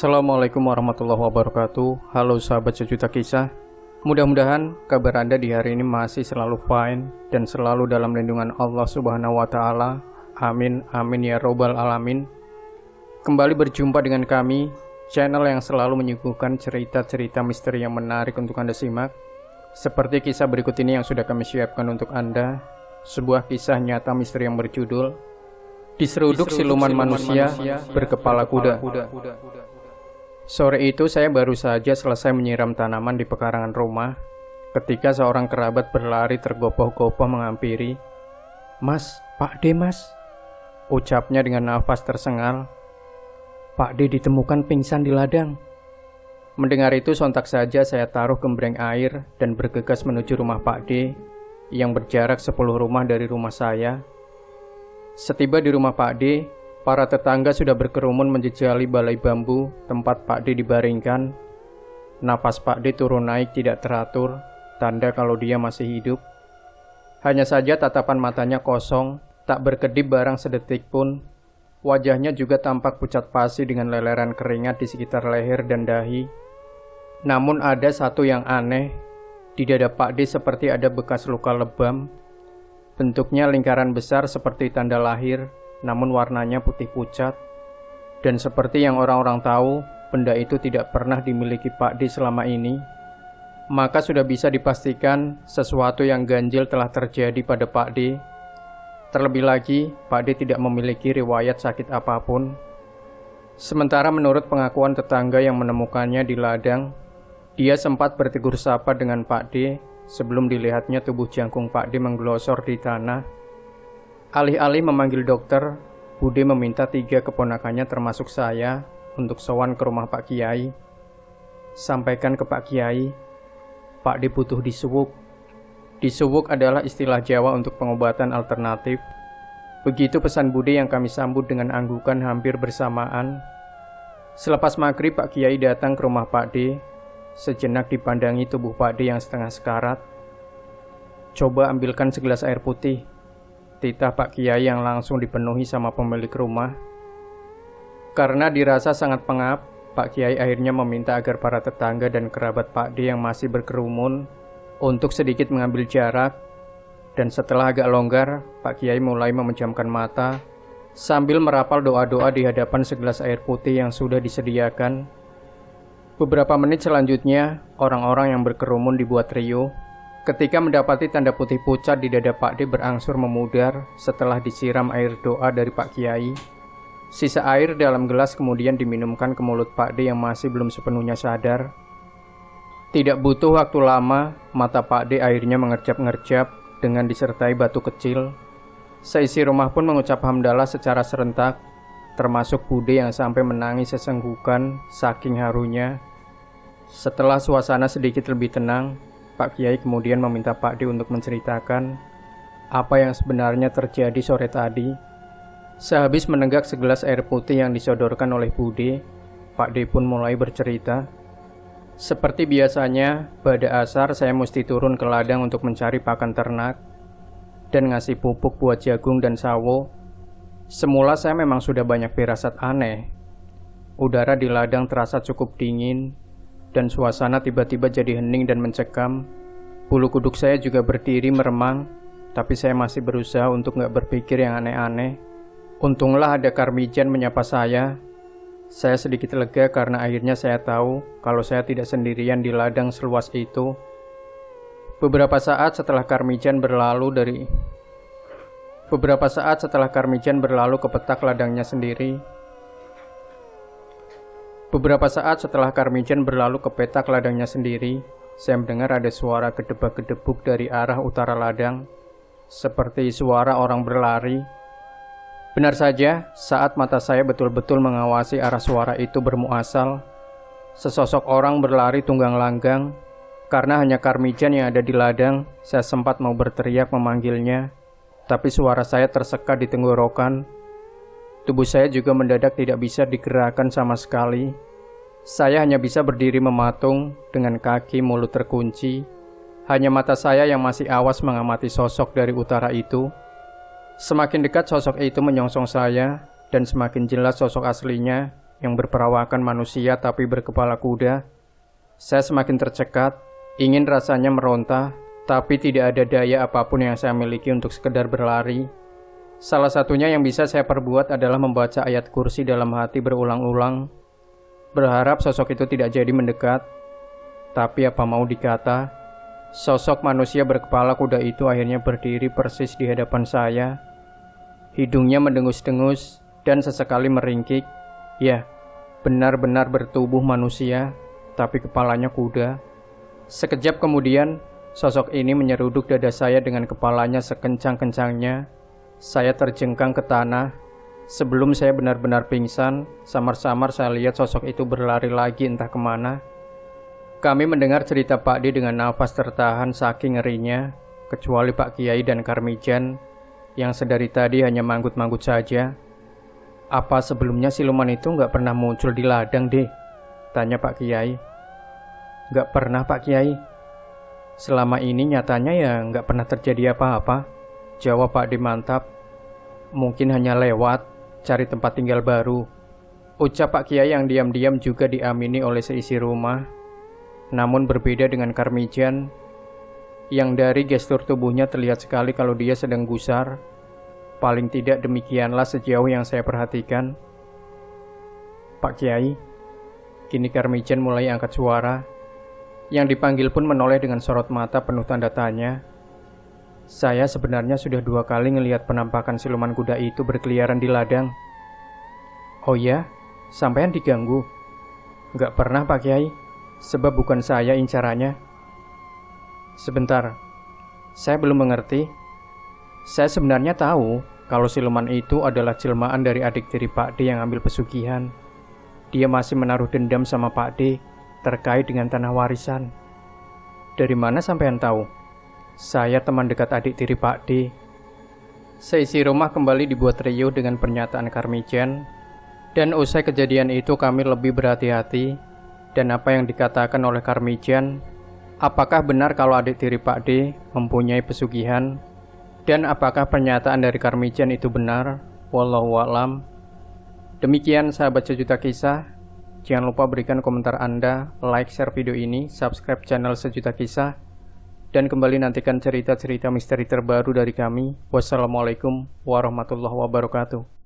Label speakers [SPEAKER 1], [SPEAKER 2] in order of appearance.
[SPEAKER 1] Assalamualaikum warahmatullahi wabarakatuh. Halo sahabat sejuta kisah. Mudah-mudahan kabar Anda di hari ini masih selalu fine dan selalu dalam lindungan Allah Subhanahu wa taala. Amin amin ya robbal alamin. Kembali berjumpa dengan kami, channel yang selalu menyuguhkan cerita-cerita misteri yang menarik untuk Anda simak. Seperti kisah berikut ini yang sudah kami siapkan untuk Anda. Sebuah kisah nyata misteri yang berjudul Diseruduk Siluman Manusia Berkepala Kuda. Sore itu saya baru saja selesai menyiram tanaman di pekarangan rumah ketika seorang kerabat berlari tergopoh-gopoh menghampiri. "Mas, Pak D mas," ucapnya dengan nafas tersengal. "Pak D ditemukan pingsan di ladang." Mendengar itu sontak saja saya taruh gembreng air dan bergegas menuju rumah Pak D yang berjarak 10 rumah dari rumah saya. Setiba di rumah Pak D, para tetangga sudah berkerumun menjejali balai bambu tempat Pak D dibaringkan. Napas Pak D turun naik tidak teratur, tanda kalau dia masih hidup. Hanya saja tatapan matanya kosong, tak berkedip barang sedetik pun. Wajahnya juga tampak pucat pasi dengan leleran keringat di sekitar leher dan dahi. Namun ada satu yang aneh, di dada Pak D seperti ada bekas luka lebam. Bentuknya lingkaran besar seperti tanda lahir, namun warnanya putih pucat. Dan seperti yang orang-orang tahu, benda itu tidak pernah dimiliki Pak D selama ini. Maka sudah bisa dipastikan sesuatu yang ganjil telah terjadi pada Pak D. Terlebih lagi, Pak D tidak memiliki riwayat sakit apapun. Sementara menurut pengakuan tetangga yang menemukannya di ladang, dia sempat bertegur sapa dengan Pak D sebelum dilihatnya tubuh jangkung Pak D menggelosor di tanah. Alih-alih memanggil dokter, Bude meminta 3 keponakannya termasuk saya untuk sowan ke rumah Pak Kiai. Sampaikan ke Pak Kiai, Pak D butuh disuwuk. Disuwuk adalah istilah Jawa untuk pengobatan alternatif. Begitu pesan Bude yang kami sambut dengan anggukan hampir bersamaan. Selepas maghrib Pak Kiai datang ke rumah Pak D. Sejenak dipandangi tubuh Pak D yang setengah sekarat. "Coba ambilkan segelas air putih," titah Pak Kiai yang langsung dipenuhi sama pemilik rumah. Karena dirasa sangat pengap, Pak Kiai akhirnya meminta agar para tetangga dan kerabat Pak D yang masih berkerumun untuk sedikit mengambil jarak. Dan setelah agak longgar, Pak Kiai mulai memejamkan mata sambil merapal doa-doa di hadapan segelas air putih yang sudah disediakan. Beberapa menit selanjutnya, orang-orang yang berkerumun dibuat riuh ketika mendapati tanda putih pucat di dada Pak D berangsur memudar setelah disiram air doa dari Pak Kiai. Sisa air dalam gelas kemudian diminumkan ke mulut Pak D yang masih belum sepenuhnya sadar. Tidak butuh waktu lama, mata Pak D akhirnya mengerjap-ngerjap dengan disertai batu kecil. Seisi rumah pun mengucap hamdalah secara serentak, termasuk Bude yang sampai menangis sesenggukan saking harunya. Setelah suasana sedikit lebih tenang, Pak Kiai kemudian meminta Pak D untuk menceritakan apa yang sebenarnya terjadi sore tadi. Sehabis menenggak segelas air putih yang disodorkan oleh Bude, Pak D pun mulai bercerita. "Seperti biasanya, pada asar saya mesti turun ke ladang untuk mencari pakan ternak dan ngasih pupuk buat jagung dan sawo. Semula saya memang sudah banyak firasat aneh. Udara di ladang terasa cukup dingin, dan suasana tiba-tiba jadi hening dan mencekam. Bulu kuduk saya juga berdiri meremang, tapi saya masih berusaha untuk gak berpikir yang aneh-aneh. Untunglah ada Karmijan menyapa saya. Saya sedikit lega karena akhirnya saya tahu kalau saya tidak sendirian di ladang seluas itu. Beberapa saat setelah Karmijan berlalu ke petak ladangnya sendiri. Saya mendengar ada suara gedebak-gedebuk dari arah utara ladang, seperti suara orang berlari. Benar saja, saat mata saya betul-betul mengawasi arah suara itu bermuasal, sesosok orang berlari tunggang langgang. Karena hanya Karmijan yang ada di ladang, saya sempat mau berteriak memanggilnya, tapi suara saya tersekat di tenggorokan. Tubuh saya juga mendadak tidak bisa digerakkan sama sekali. Saya hanya bisa berdiri mematung dengan kaki mulut terkunci. Hanya mata saya yang masih awas mengamati sosok dari utara itu. Semakin dekat sosok itu menyongsong saya, dan semakin jelas sosok aslinya yang berperawakan manusia tapi berkepala kuda. Saya semakin tercekat, ingin rasanya meronta, tapi tidak ada daya apapun yang saya miliki untuk sekedar berlari. Salah satunya yang bisa saya perbuat adalah membaca ayat kursi dalam hati berulang-ulang, berharap sosok itu tidak jadi mendekat. Tapi apa mau dikata, sosok manusia berkepala kuda itu akhirnya berdiri persis di hadapan saya. Hidungnya mendengus-dengus dan sesekali meringkik. Ya, benar-benar bertubuh manusia, tapi kepalanya kuda. Sekejap kemudian, sosok ini menyeruduk dada saya dengan kepalanya sekencang-kencangnya. Saya terjengkang ke tanah. Sebelum saya benar-benar pingsan, samar-samar saya lihat sosok itu berlari lagi entah kemana. Kami mendengar cerita Pak D dengan nafas tertahan saking ngerinya, kecuali Pak Kiai dan Karmijan, yang sedari tadi hanya manggut-manggut saja. Apa sebelumnya siluman itu nggak pernah muncul di ladang deh? Tanya Pak Kiai. Nggak pernah Pak Kiai. Selama ini nyatanya ya nggak pernah terjadi apa-apa, jawab Pak D mantap. Mungkin hanya lewat, cari tempat tinggal baru, ucap Pak Kiai yang diam-diam juga diamini oleh seisi rumah. Namun berbeda dengan Karmijan, yang dari gestur tubuhnya terlihat sekali kalau dia sedang gusar. Paling tidak demikianlah sejauh yang saya perhatikan. Pak Kiai, kini Karmijan mulai angkat suara. Yang dipanggil pun menoleh dengan sorot mata penuh tanda tanya. Saya sebenarnya sudah 2 kali ngelihat penampakan siluman kuda itu berkeliaran di ladang. Oh ya, sampean diganggu? Nggak pernah Pak Kiai, sebab bukan saya incarannya. Sebentar, saya belum mengerti. Saya sebenarnya tahu kalau siluman itu adalah jelmaan dari adik tiri Pak D yang ambil pesugihan. Dia masih menaruh dendam sama Pak D terkait dengan tanah warisan. Dari mana sampean tahu? Saya teman dekat adik tiri Pak D. Seisi rumah kembali dibuat riuh dengan pernyataan Karmijan. Dan usai kejadian itu kami lebih berhati-hati. Dan apa yang dikatakan oleh Karmijan, apakah benar kalau adik tiri Pak D mempunyai pesugihan? Dan apakah pernyataan dari Karmijan itu benar? Wallahu a'lam. Demikian sahabat Sejuta Kisah. Jangan lupa berikan komentar Anda, like, share video ini, subscribe channel Sejuta Kisah, dan kembali nantikan cerita-cerita misteri terbaru dari kami. Wassalamualaikum warahmatullahi wabarakatuh.